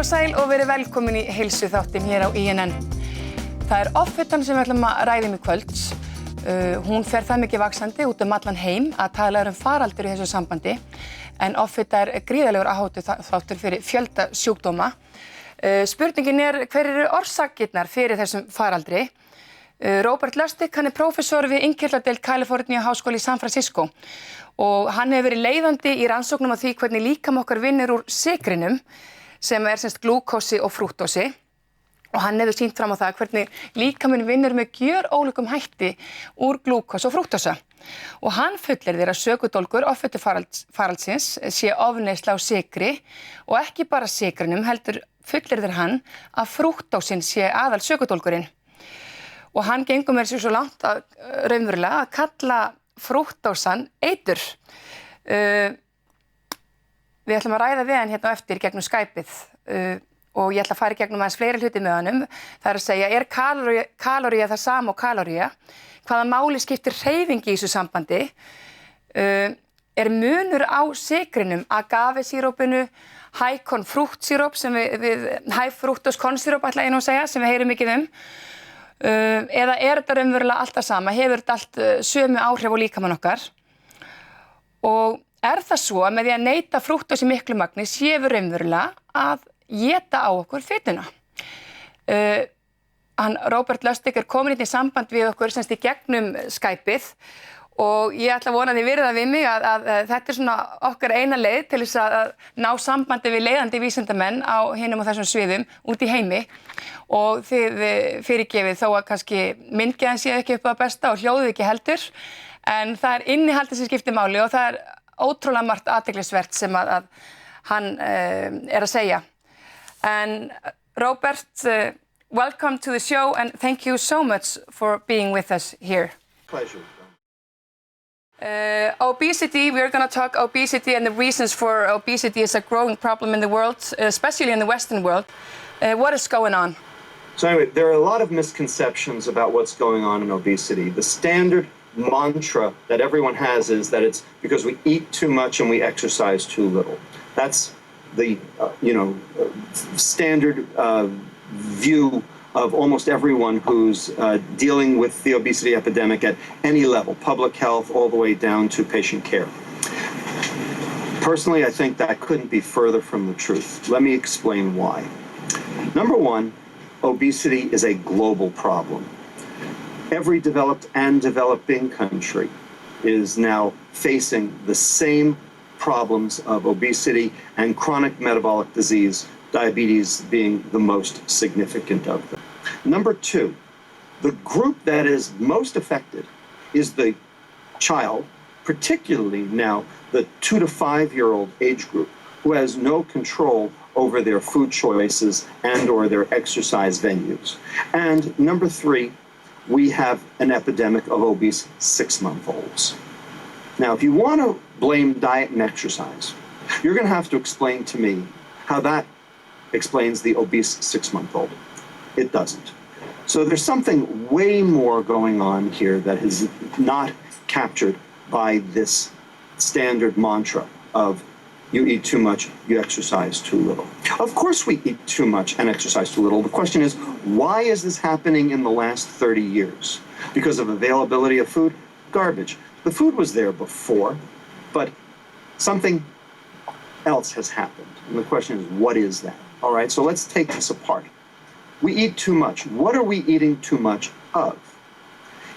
og sæl og verið velkomin í Heilsuþáttin hér á INN. Það offitan sem við ætlum að ræða í kvöld. Hún fer það mikið vaxandi út allan heim að tala faraldur í þessu sambandi. En offita gríðarlegur áhættuþáttur fyrir fjölda sjúkdóma. Spurningin hver eru orsakirnar fyrir þessum faraldri? Lustig, hann prófessor við innkirtladeild Kalíforníuháskóla í San Francisco. Og hann hefur verið leiðandi í rannsóknum á því hvernig líkami okkar vinnur úr sykrinum, sem semst glúkósi og frúktósi. Og hann hefur sýnt fram á það hvernig líkaminn vinnur með gjörólíkum hætti úr glúkós og frúktósa. Og hann fullyrðir að sökudólgur ofitufaraldsins sé ofneysla á sykri og ekki bara sykrinum, heldur fullyrðir hann að frúktósin sé aðal sökudólgurinn. Og hann gengur með sér svo langt að raunverulega að kalla frúktósann eitur. Við ætlum að ræða við hann hérna á eftir gegnum Skypeið og ég ætla að fara í gegnum aðeins fleiri hluti með honum. Það að segja, kaloría það sama og kaloría? Hvaða máli skiptir hreyfingi í þessu sambandi? Munur á sykrinum, agavesírópinu, high-con frúktsíróp, sem við high-frúktóskonnsíróp ætla ég nú að segja, sem við heyrum mikið eða þetta raunverulega alltaf sama? Hefur þetta allt sömu áhrif á líkamann okkar? Og það svo að með því að neyta frúktósi miklu magni séum við raunverulega að éta á okkur fituna? Lustig komin í samband við okkur semst í gegnum Skypeið og ég ætla að vona því virða við mig að þetta svona okkar eina leið til þess að ná sambandi við leiðandi vísindamenn á hinum og þessum sviðum út í heimi. Og þið fyrirgefið þó að kannski myndgæðan sé ekki upp á besta og hljóðið ekki heldur, en það innihaldið sem skiptir máli og það ótrúlega margt athyglisvert sem að hann að segja. And Robert, welcome to the show and thank you so much for being with us here. Pleasure. Obesity, we're going to talk obesity and the reasons for obesity is a growing problem in the world, especially in the Western world. What is going on? So anyway, there are a lot of misconceptions about what's going on in obesity. The standard mantra that everyone has is that it's because we eat too much and we exercise too little. That's the standard view of almost everyone who's dealing with the obesity epidemic at any level, public health all the way down to patient care. Personally, I think that couldn't be further from the truth. Let me explain why. Number one, obesity is a global problem. Every developed and developing country is now facing the same problems of obesity and chronic metabolic disease, diabetes being the most significant of them. Number two, the group that is most affected is the child, particularly now the 2 to 5-year-old age group, who has no control over their food choices and or their exercise venues. And number three, we have an epidemic of obese 6-month-olds. Now, if you want to blame diet and exercise, you're going to have to explain to me how that explains the obese 6-month-old. It doesn't. So there's something way more going on here that is not captured by this standard mantra of you eat too much, you exercise too little. Of course we eat too much and exercise too little. The question is, why is this happening in the last 30 years? Because of availability of food? Garbage. The food was there before, but something else has happened. And the question is, what is that? All right, so let's take this apart. We eat too much. What are we eating too much of?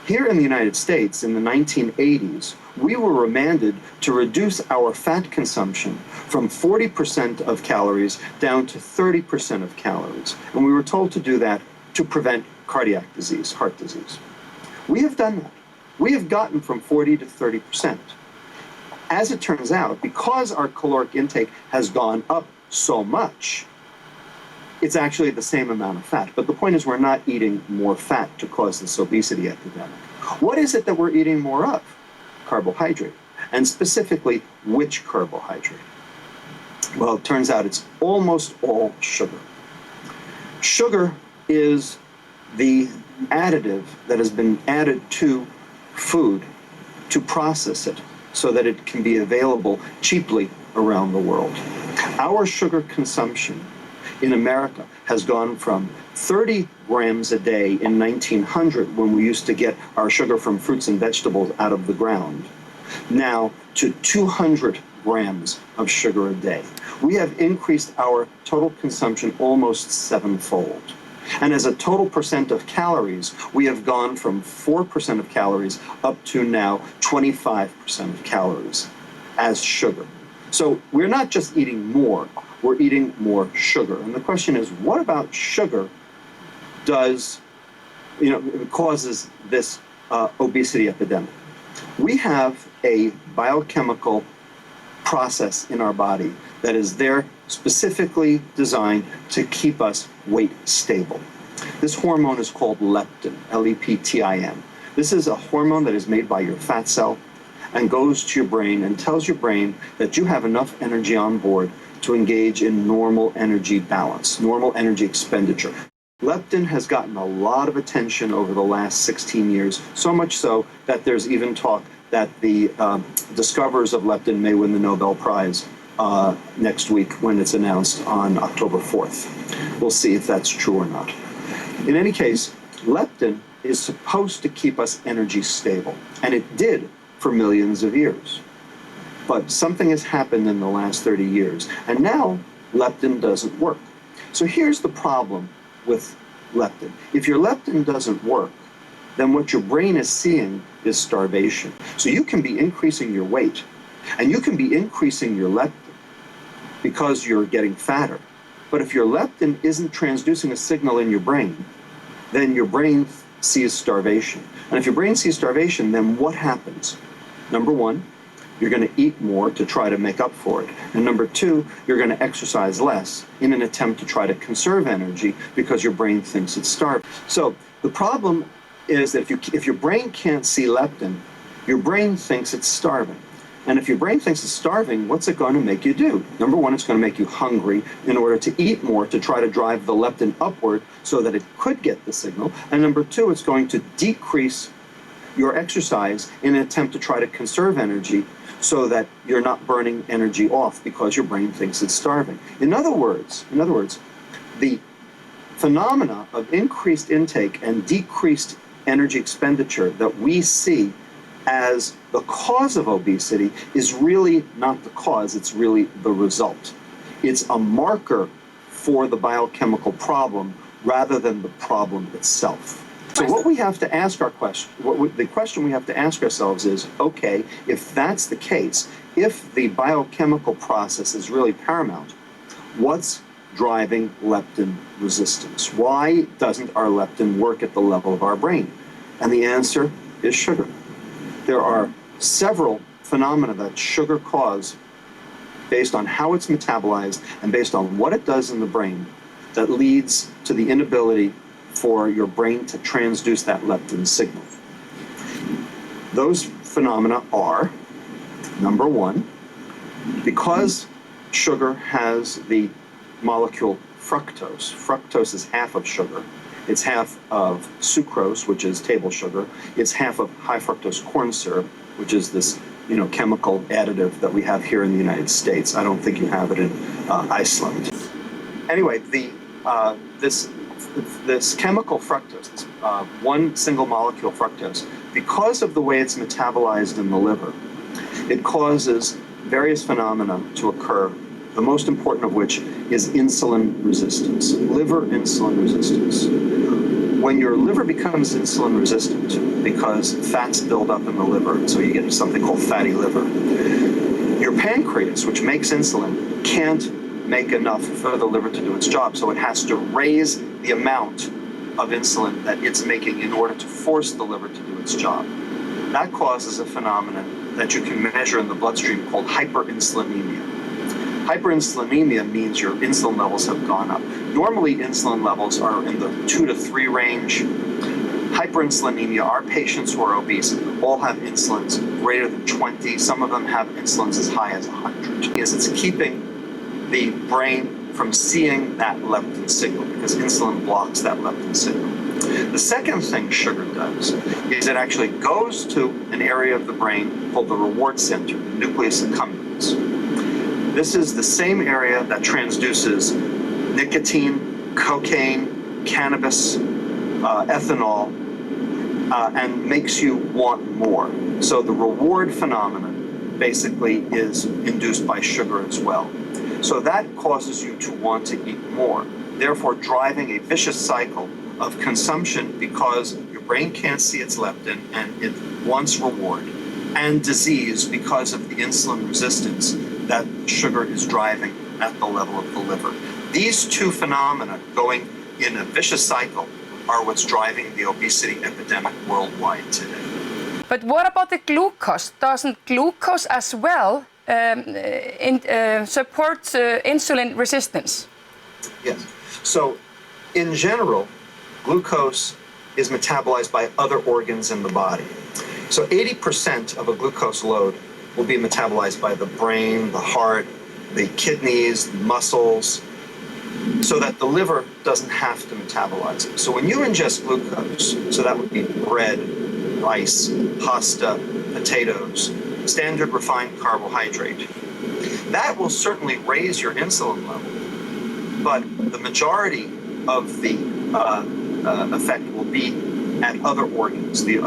Here in the United States in the 1980s, we were remanded to reduce our fat consumption from 40% of calories down to 30% of calories. And we were told to do that to prevent cardiac disease, heart disease. We have done that. We have gotten from 40 to 30%. As it turns out, because our caloric intake has gone up so much, it's actually the same amount of fat. But the point is we're not eating more fat to cause this obesity epidemic. What is it that we're eating more of? Carbohydrate. And specifically, which carbohydrate? Well, it turns out it's almost all sugar. Sugar is the additive that has been added to food to process it so that it can be available cheaply around the world. Our sugar consumption in America has gone from 30 grams a day in 1900, when we used to get our sugar from fruits and vegetables out of the ground, now to 200 grams of sugar a day. We have increased our total consumption almost sevenfold. And as a total percent of calories, we have gone from 4% of calories up to now 25% of calories as sugar. So we're not just eating more, we're eating more sugar. And the question is, what about sugar causes this obesity epidemic? We have a biochemical process in our body that is there specifically designed to keep us weight stable. This hormone is called leptin, L-E-P-T-I-N. This is a hormone that is made by your fat cell and goes to your brain and tells your brain that you have enough energy on board to engage in normal energy balance, normal energy expenditure. Leptin has gotten a lot of attention over the last 16 years, so much so that there's even talk that the discoverers of leptin may win the Nobel Prize next week when it's announced on October 4th. We'll see if that's true or not. In any case, leptin is supposed to keep us energy stable, and it did for millions of years. But something has happened in the last 30 years, and now leptin doesn't work. So here's the problem with leptin. If your leptin doesn't work, then what your brain is seeing is starvation. So you can be increasing your weight, and you can be increasing your leptin because you're getting fatter. But if your leptin isn't transducing a signal in your brain, then your brain sees starvation. And if your brain sees starvation, then what happens? Number one, you're going to eat more to try to make up for it. And number two, you're going to exercise less in an attempt to try to conserve energy because your brain thinks it's starving. So the problem is that if your brain can't see leptin, your brain thinks it's starving. And if your brain thinks it's starving, what's it going to make you do? Number one, it's going to make you hungry in order to eat more to try to drive the leptin upward so that it could get the signal. And number two, it's going to decrease your exercise in an attempt to try to conserve energy so that you're not burning energy off because your brain thinks it's starving. In other words, the phenomena of increased intake and decreased energy expenditure that we see as the cause of obesity is really not the cause, it's really the result. It's a marker for the biochemical problem rather than the problem itself. So what we have to ask the question we have to ask ourselves is, okay, if that's the case, if the biochemical process is really paramount, what's driving leptin resistance? Why doesn't our leptin work at the level of our brain? And the answer is sugar. There are several phenomena that sugar cause based on how it's metabolized and based on what it does in the brain that leads to the inability for your brain to transduce that leptin signal. Those phenomena are, number one, because sugar has the molecule fructose. Fructose is half of sugar. It's half of sucrose, which is table sugar. It's half of high fructose corn syrup, which is this chemical additive that we have here in the United States. I don't think you have it in Iceland. Anyway, this chemical fructose, this one single molecule fructose, because of the way it's metabolized in the liver, it causes various phenomena to occur, the most important of which is insulin resistance, liver insulin resistance. When your liver becomes insulin resistant because fats build up in the liver, so you get something called fatty liver, your pancreas, which makes insulin, can't make enough for the liver to do its job, so it has to raise the amount of insulin that it's making in order to force the liver to do its job. That causes a phenomenon that you can measure in the bloodstream called hyperinsulinemia. Hyperinsulinemia means your insulin levels have gone up. Normally, insulin levels are in the 2 to 3 range. Hyperinsulinemia, our patients who are obese all have insulins greater than 20. Some of them have insulins as high as 100. It's keeping the brain from seeing that leptin signal because insulin blocks that leptin signal. The second thing sugar does is it actually goes to an area of the brain called the reward center, the nucleus accumbens. This is the same area that transduces nicotine, cocaine, cannabis, ethanol, and makes you want more. So the reward phenomenon basically is induced by sugar as well. So that causes you to want to eat more, therefore driving a vicious cycle of consumption because your brain can't see its leptin and it wants reward, and disease because of the insulin resistance that sugar is driving at the level of the liver. These two phenomena going in a vicious cycle are what's driving the obesity epidemic worldwide today. But what about the glucose? Doesn't glucose as well support insulin resistance? Yes. So in general, glucose is metabolized by other organs in the body. So 80% of a glucose load will be metabolized by the brain, the heart, the kidneys, the muscles, so that the liver doesn't have to metabolize it. So when you ingest glucose, so that would be bread, rice, pasta, potatoes, standard refined carbohydrate, that will certainly raise your insulin level, but the majority of the effect will be at other organs. The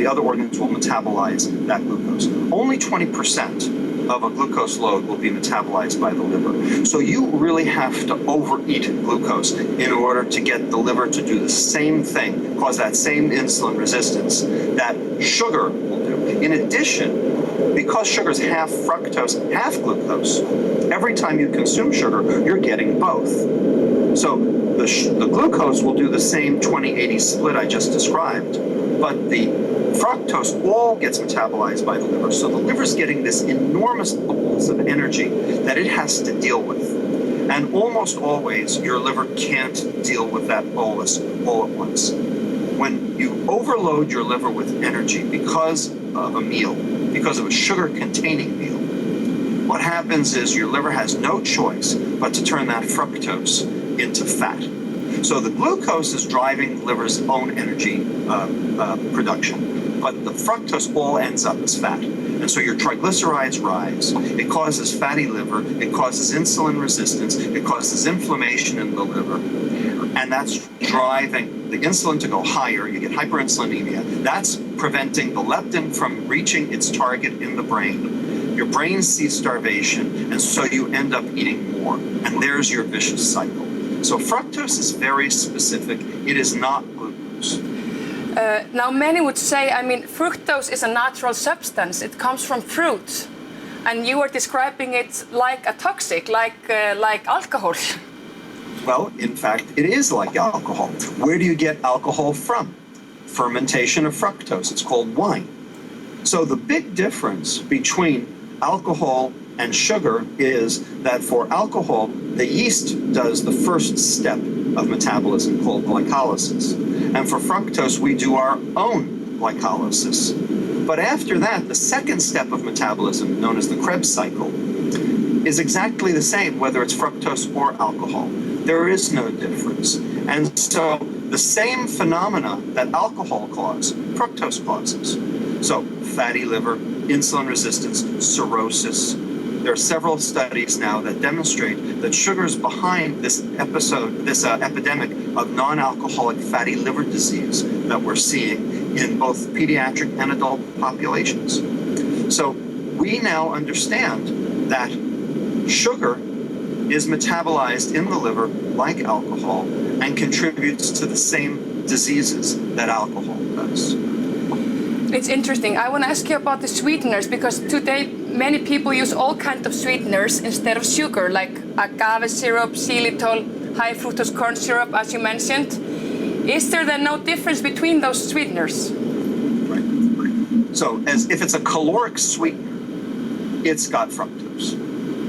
other organs will metabolize that glucose. Only 20% of a glucose load will be metabolized by the liver. So you really have to overeat glucose in order to get the liver to do the same thing, cause that same insulin resistance that sugar will do. In addition, because sugar is half fructose, half glucose, every time you consume sugar, you're getting both. So the glucose will do the same 20-80 split I just described, but the fructose all gets metabolized by the liver. So the liver's getting this enormous bolus of energy that it has to deal with. And almost always, your liver can't deal with that bolus all at once. When you overload your liver with energy because of a meal, because of a sugar-containing meal, what happens is your liver has no choice but to turn that fructose into fat. So the glucose is driving the liver's own energy production, but the fructose all ends up as fat. And so your triglycerides rise. It causes fatty liver. It causes insulin resistance. It causes inflammation in the liver. And that's driving the insulin to go higher. You get hyperinsulinemia. That's preventing the leptin from reaching its target in the brain. Your brain sees starvation, and so you end up eating more. And there's your vicious cycle. So fructose is very specific. It is not glucose. Now many would say, I mean, fructose is a natural substance. It comes from fruit. And you are describing it like a toxic, like alcohol. Well, in fact, it is like alcohol. Where do you get alcohol from? Fermentation of fructose. It's called wine. So the big difference between alcohol and sugar is that for alcohol, the yeast does the first step of metabolism called glycolysis. And for fructose, we do our own glycolysis. But after that, the second step of metabolism, known as the Krebs cycle, is exactly the same, whether it's fructose or alcohol. There is no difference. And so the same phenomena that alcohol causes, fructose causes. So fatty liver, insulin resistance, cirrhosis. There are several studies now that demonstrate that sugar is behind this epidemic of non-alcoholic fatty liver disease that we're seeing in both pediatric and adult populations. So we now understand that sugar is metabolized in the liver like alcohol and contributes to the same diseases that alcohol does. It's interesting. I want to ask you about the sweeteners, because today many people use all kinds of sweeteners instead of sugar, like agave syrup, xylitol, high fructose corn syrup, as you mentioned. Is there then no difference between those sweeteners? Right. So as if it's a caloric sweetener, it's got fructose,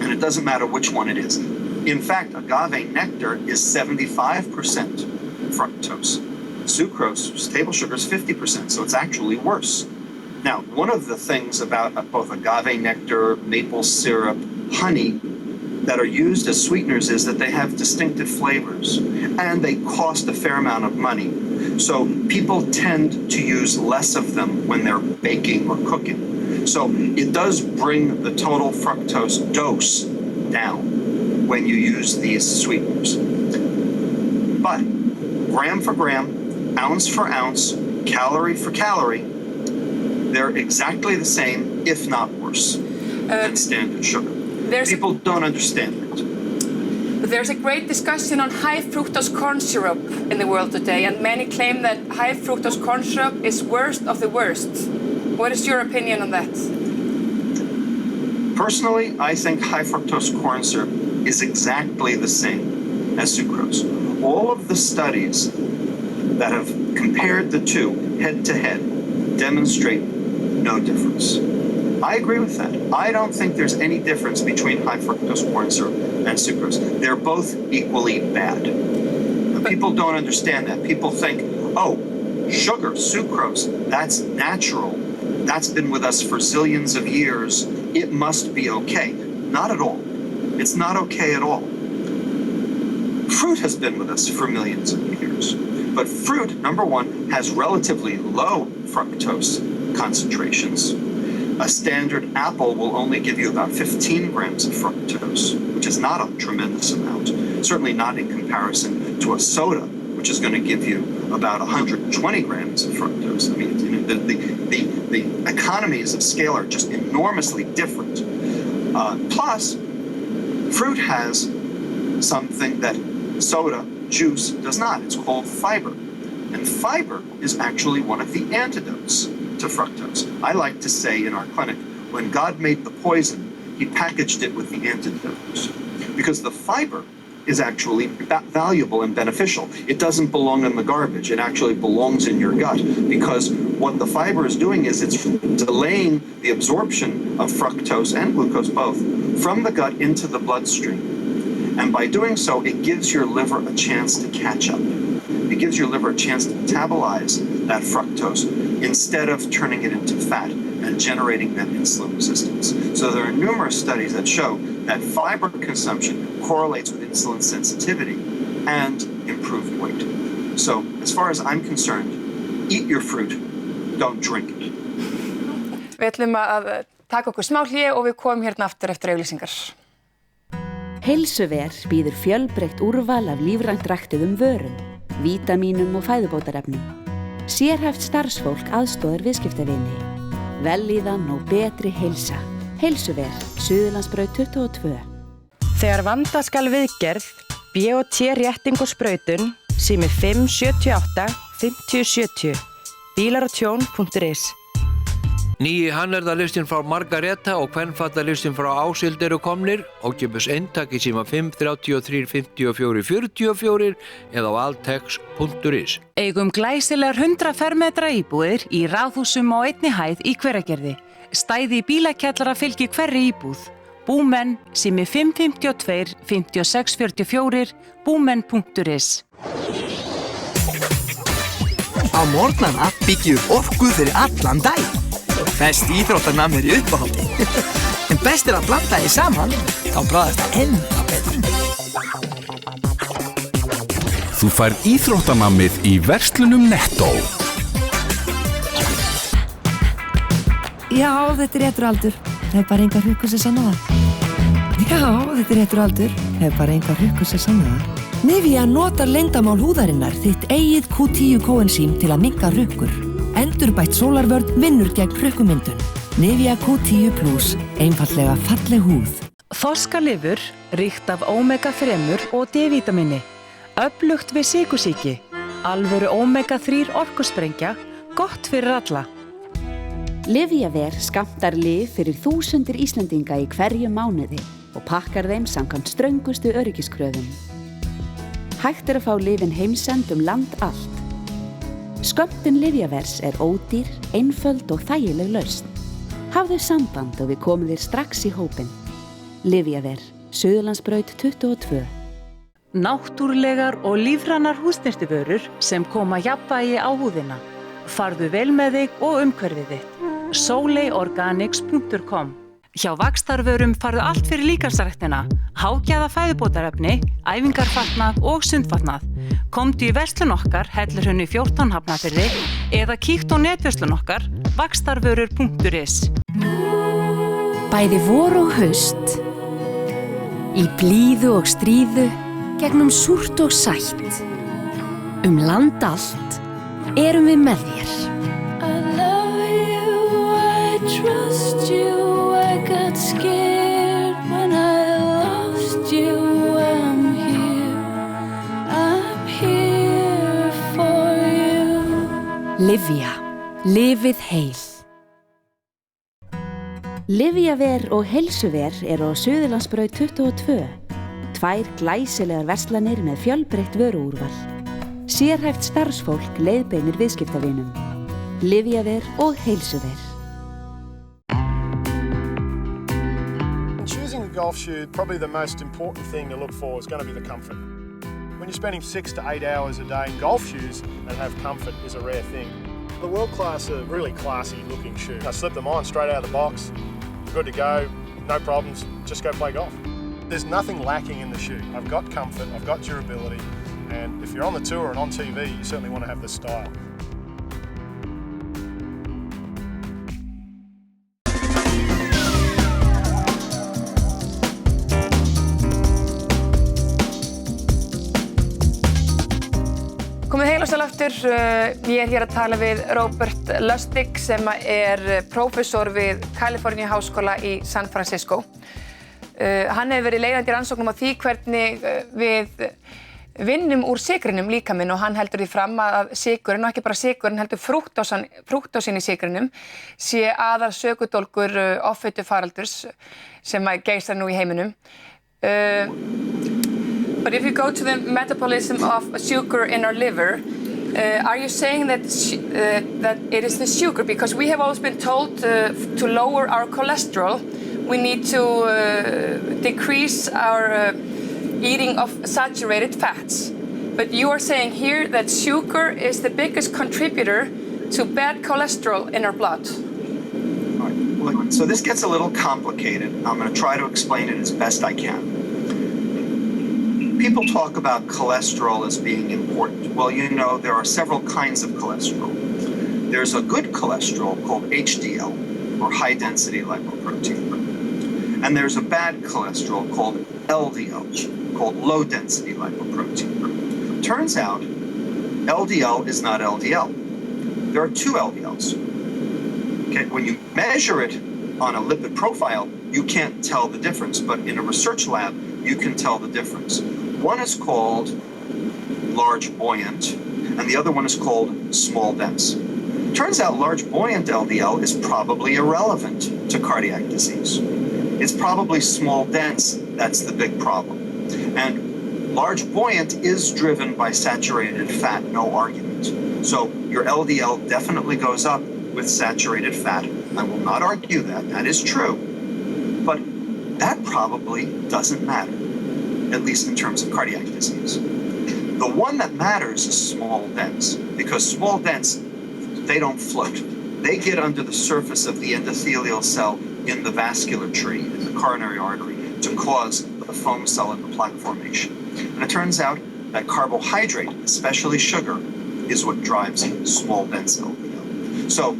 and it doesn't matter which one it is. In fact, agave nectar is 75% fructose. Sucrose, table sugar, is 50%, so it's actually worse. Now, one of the things about both agave nectar, maple syrup, honey that are used as sweeteners is that they have distinctive flavors, and they cost a fair amount of money. So people tend to use less of them when they're baking or cooking. So it does bring the total fructose dose down. when you use these sweeteners. But gram for gram, ounce for ounce, calorie for calorie, they're exactly the same, if not worse, than standard sugar. People don't understand that. But there's a great discussion on high fructose corn syrup in the world today, and many claim that high fructose corn syrup is worst of the worst. What is your opinion on that? Personally, I think high fructose corn syrup is exactly the same as sucrose. All of the studies that have compared the two head to head demonstrate no difference. I agree with that. I don't think there's any difference between high fructose corn syrup and sucrose. They're both equally bad. People don't understand that. People think, oh, sugar, sucrose, that's natural. That's been with us for zillions of years. It must be okay. Not at all. It's not okay at all. Fruit has been with us for millions of years. But fruit, number one, has relatively low fructose concentrations. A standard apple will only give you about 15 grams of fructose, which is not a tremendous amount. Certainly not in comparison to a soda, which is going to give you about 120 grams of fructose. I mean, you know, the economies of scale are just enormously different. Plus, fruit has something that soda, juice, does not. It's called fiber. And fiber is actually one of the antidotes to fructose. I like to say in our clinic, when God made the poison, he packaged it with the antidote. Because the fiber is actually valuable and beneficial. It doesn't belong in the garbage. It actually belongs in your gut, because what the fiber is doing is it's delaying the absorption of fructose and glucose both from the gut into the bloodstream. And by doing so, it gives your liver a chance to catch up. It gives your liver a chance to metabolize that fructose instead of turning it into fat and generating that insulin resistance. So there are numerous studies that show that fiber consumption correlates with insulin sensitivity and improved weight. So as far as I'm concerned, eat your fruit, don't drink it. Við ætlum að taka okkur smá hlé og við komum hérna aftur eftir auglýsingar. Heilsuver býður fjölbreytt úrval af lífrænt ræktuðum vörum, vítamínum og fæðubótarefnum. Sérhæft starfsfólk aðstoðar viðskiptavini. Vellíðan og betri heilsa. Heilsuver, Suðurlandsbraut 22. Þegar vanda skal viðgerð, B&T rétting og sprautun, sími 578 5070, bílaratjón.is. Nýji hannyrðalistin frá Margareta og kvenfallalistin frá Ásild eru komnir og kemur eintak í síma 533 54 44 eða á altex.is. Eigum glæsilegar 100 fermetra íbúðir í ráðhúsum á einni hæð í Hveragerði. Stæði í bílakjallara fylgir hverri íbúð. Búmenn, sími 552 56 44, búmenn.is. Á morgnana byggjum við orku fyrir allan dag. Fest íþróttanam í uppáhaldi. En best að blanda því saman, þá bragðast það ennþá betur. Þú færð íþróttanamið í verslunum Netto. Já, þetta réttur aldur. Það bara engar huggur sem sanna það. Já, þetta réttur aldur. Það bara engar huggur sem sanna það. Nivea notar leyndarmál húðarinnar þitt eigið Q10 koenzím til að minnka hrukkur. Endurbætt sólarvörn vinnur gegn hrukkumyndun. Nivea Q10 Plus, einfallega falleg húð. Þorskalifur, ríkt af omega-3 og D-vítamini. Öflugt við sykursýki. Alvöru omega-3 orkusprengja, gott fyrir alla. Lyfjaver skammtar lyf fyrir þúsundir Íslendinga í hverjum mánuði og pakkar þeim samkvæmt ströngustu öryggiskröfum. Hægt að fá lyfin heimsend land allt. Skömmtun lyfjavers ódýr, einföld og þægileg lausn. Hafðu samband og við komum þér strax í hópinn. Lyfjaver, Suðurlandsbraut 22. Náttúrulegar og lífrænar húsnyrtivörur sem koma jafnvægi á húðina. Farðu vel með þig og umhverfið þitt. soleiorganics.com. Hjá vaxtarvörum farðu allt fyrir líkamsræktina, hágæða fæðubótarefni, æfingarfatnað og sundfatnað. Komdu í verslun okkar, Hellurhrauni 14 Hafnarfirði, eða kíkt á netverslun okkar, vaxtarvörur.is. Bæði vor og haust. Í blíðu og stríðu, gegnum súrt og sætt. Land allt erum við með þér. I love you, I trust you, I got scared when I lost you. I'm here for you. Livja, lifið heil. Livjaver og Heilsuver eru á Suðurlandsbraut 22. 2 glæsilegar verslanir með fjölbreytt vöruúrval. Sérhæft starfsfólk leiðbeinir viðskiptavinum. Livjaver og Heilsuver. Choosing a golf shoe, probably the most important thing to look for is going to be the comfort. When you're spending 6 to 8 hours a day in golf shoes and have comfort is a rare thing. The World Class are really classy looking shoes. I slip them on straight out of the box, good to go, no problems, just go play golf. There's nothing lacking in the shoe. I've got comfort, I've got durability, and if you're on the tour and on TV, you certainly want to have the style. Komið heil og sæl aftur. Ég hér að tala við Robert Lustig sem prófessor við Kalíforníuháskóla í San Francisco. Hann hefur verið leiðandi í rannsóknum á því hvernig við vinnum úr sykrinum líkaminn og hann heldur því fram að sykurinn, og ekki bara sykurinn, heldur frúktósann í sykrinum sé aðal sökudólgur offitu faraldurs sem geisar nú í heiminum. But if you go to the metabolism of sugar in our liver, are you saying that that it is the sugar? Because we have always been told to lower our cholesterol, we need to decrease our eating of saturated fats. But you are saying here that sugar is the biggest contributor to bad cholesterol in our blood. All right. Look, so this gets a little complicated. I'm going to try to explain it as best I can. People talk about cholesterol as being important. Well, you know, there are several kinds of cholesterol. There's a good cholesterol called HDL, or high-density lipoprotein. And there's a bad cholesterol called LDL, called low-density lipoprotein. Turns out, LDL is not LDL. There are 2 LDLs. Okay, when you measure it on a lipid profile, you can't tell the difference, but in a research lab, you can tell the difference. One is called large buoyant, and the other one is called small dense. Turns out large buoyant LDL is probably irrelevant to cardiac disease. It's probably small dense that's the big problem. And large buoyant is driven by saturated fat, no argument. So your LDL definitely goes up with saturated fat. I will not argue that, that is true. But that probably doesn't matter, at least in terms of cardiac disease. The one that matters is small dense, because small dense, they don't float. They get under the surface of the endothelial cell in the vascular tree, in the coronary artery, to cause the foam cell and the plaque formation. And it turns out that carbohydrate, especially sugar, is what drives small dense LDL. So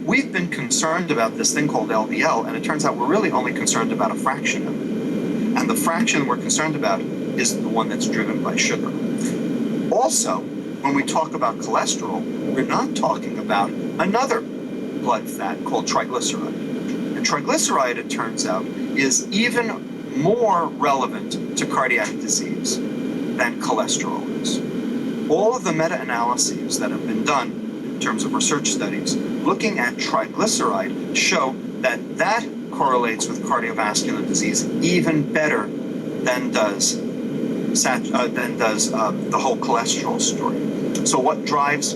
we've been concerned about this thing called LDL, and it turns out we're really only concerned about a fraction of it. And the fraction we're concerned about is the one that's driven by sugar. Also, when we talk about cholesterol, we're not talking about another blood fat called triglyceride. And triglyceride, it turns out, is even more relevant to cardiac disease than cholesterol is. All of the meta-analyses that have been done in terms of research studies looking at triglyceride show that that correlates with cardiovascular disease even better than does the whole cholesterol story. So what drives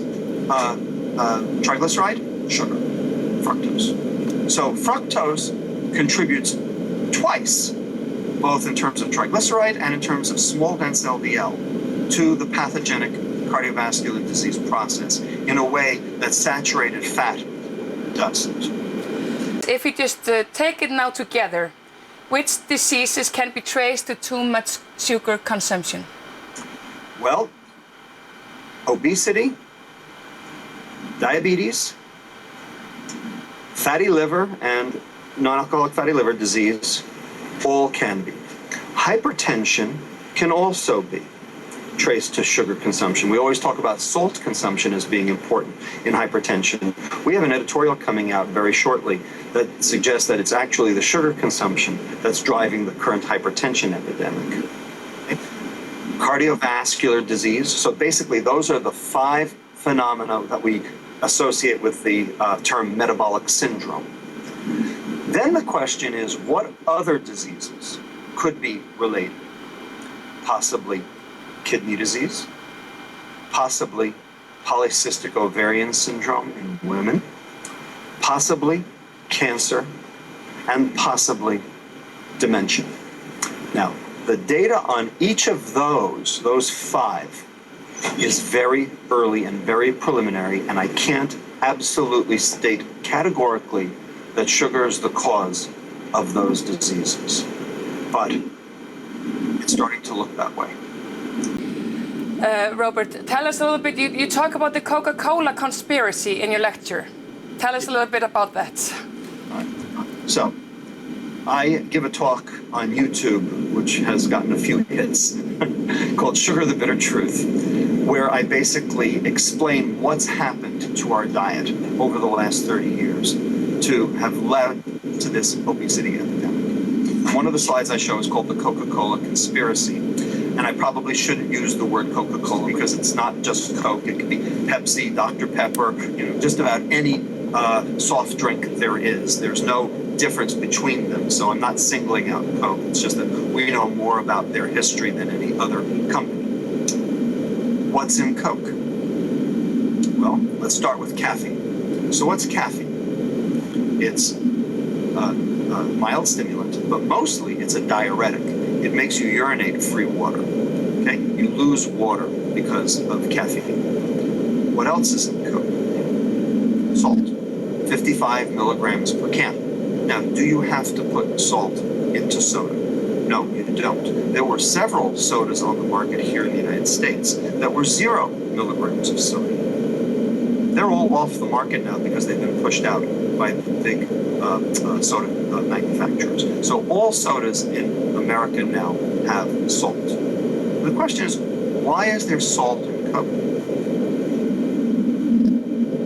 triglyceride? Sugar, fructose. So fructose contributes twice, both in terms of triglyceride and in terms of small dense LDL, to the pathogenic cardiovascular disease process in a way that saturated fat doesn't. If we just take it now together, which diseases can be traced to too much sugar consumption? Well, obesity, diabetes, fatty liver, and non-alcoholic fatty liver disease all can be. Hypertension can also be traced to sugar consumption. We always talk about salt consumption as being important in hypertension. We have an editorial coming out very shortly that suggests that it's actually the sugar consumption that's driving the current hypertension epidemic. Cardiovascular disease. So basically, those are the 5 phenomena that we associate with the term metabolic syndrome. Then the question is, what other diseases could be related? Possibly kidney disease, possibly polycystic ovarian syndrome in women, possibly cancer, and possibly dementia. Now, the data on each of those 5, is very early and very preliminary, and I can't absolutely state categorically that sugar is the cause of those diseases. But it's starting to look that way. Robert, tell us a little bit, you talk about the Coca-Cola conspiracy in your lecture. Tell us a little bit about that. So, I give a talk on YouTube, which has gotten a few hits, called Sugar the Bitter Truth, where I basically explain what's happened to our diet over the last 30 years to have led to this obesity epidemic. One of the slides I show is called the Coca-Cola conspiracy. And I probably shouldn't use the word Coca-Cola because it's not just Coke. It could be Pepsi, Dr. Pepper, just about any soft drink there is. There's no difference between them. So I'm not singling out Coke. It's just that we know more about their history than any other company. What's in Coke? Well, let's start with caffeine. So what's caffeine? It's a mild stimulant, but mostly it's a diuretic. It makes you urinate free water, okay? You lose water because of caffeine. What else is in Coke? Salt, 55 milligrams per can. Now, do you have to put salt into soda? No, you don't. There were several sodas on the market here in the United States that were 0 milligrams of sodium. They're all off the market now because they've been pushed out by the big soda manufacturers. So all sodas in America now have salt. The question is, why is there salt in Coke?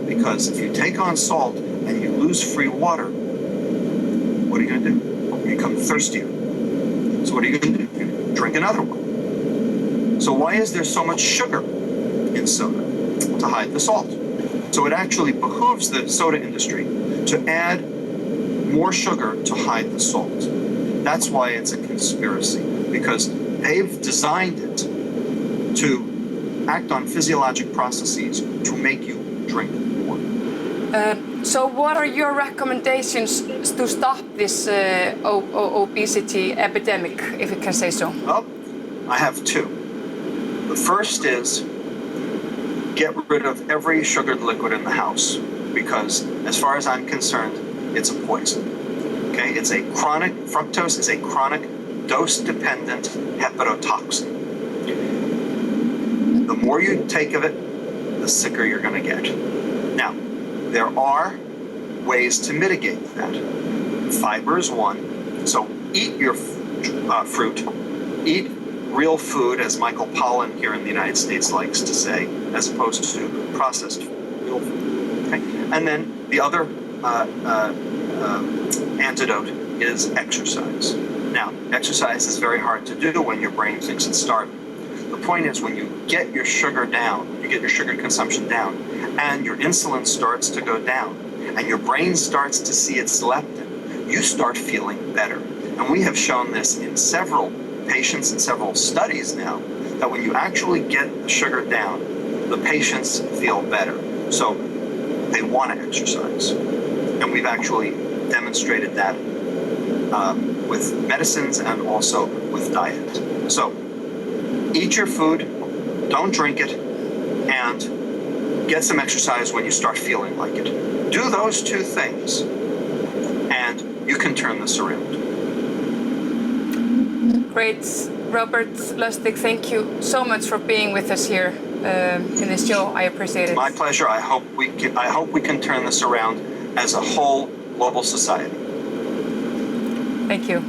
Because if you take on salt and you lose free water, what are you going to do? You become thirstier. So what are you going to do? You drink another one. So why is there so much sugar in soda? To hide the salt. So it actually behooves the soda industry to add more sugar to hide the salt. That's why it's a conspiracy, because they've designed it to act on physiologic processes to make you drink more. So what are your recommendations to stop this obesity epidemic, if you can say so? Well, I have 2. The first is get rid of every sugared liquid in the house, because as far as I'm concerned, it's a poison. Okay, fructose is a chronic dose-dependent hepatotoxin. The more you take of it, the sicker you're going to get. Now, there are ways to mitigate that. Fiber is one, so eat your fruit, eat real food, as Michael Pollan here in the United States likes to say, as opposed to processed real food. Okay? And then the other antidote is exercise. Now, exercise is very hard to do when your brain thinks it's starving. The point is, when you get your sugar down, you get your sugar consumption down, and your insulin starts to go down, and your brain starts to see its leptin, you start feeling better. And we have shown this in several patients and several studies now, that when you actually get the sugar down, the patients feel better. So they want to exercise. And we've actually demonstrated that with medicines and also with diet. So eat your food, don't drink it, and get some exercise when you start feeling like it. Do those 2 things, and you can turn this around. Great. Robert Lustig, thank you so much for being with us here in this show. I appreciate it. My pleasure. I hope we can turn this around as a whole global society. Thank you.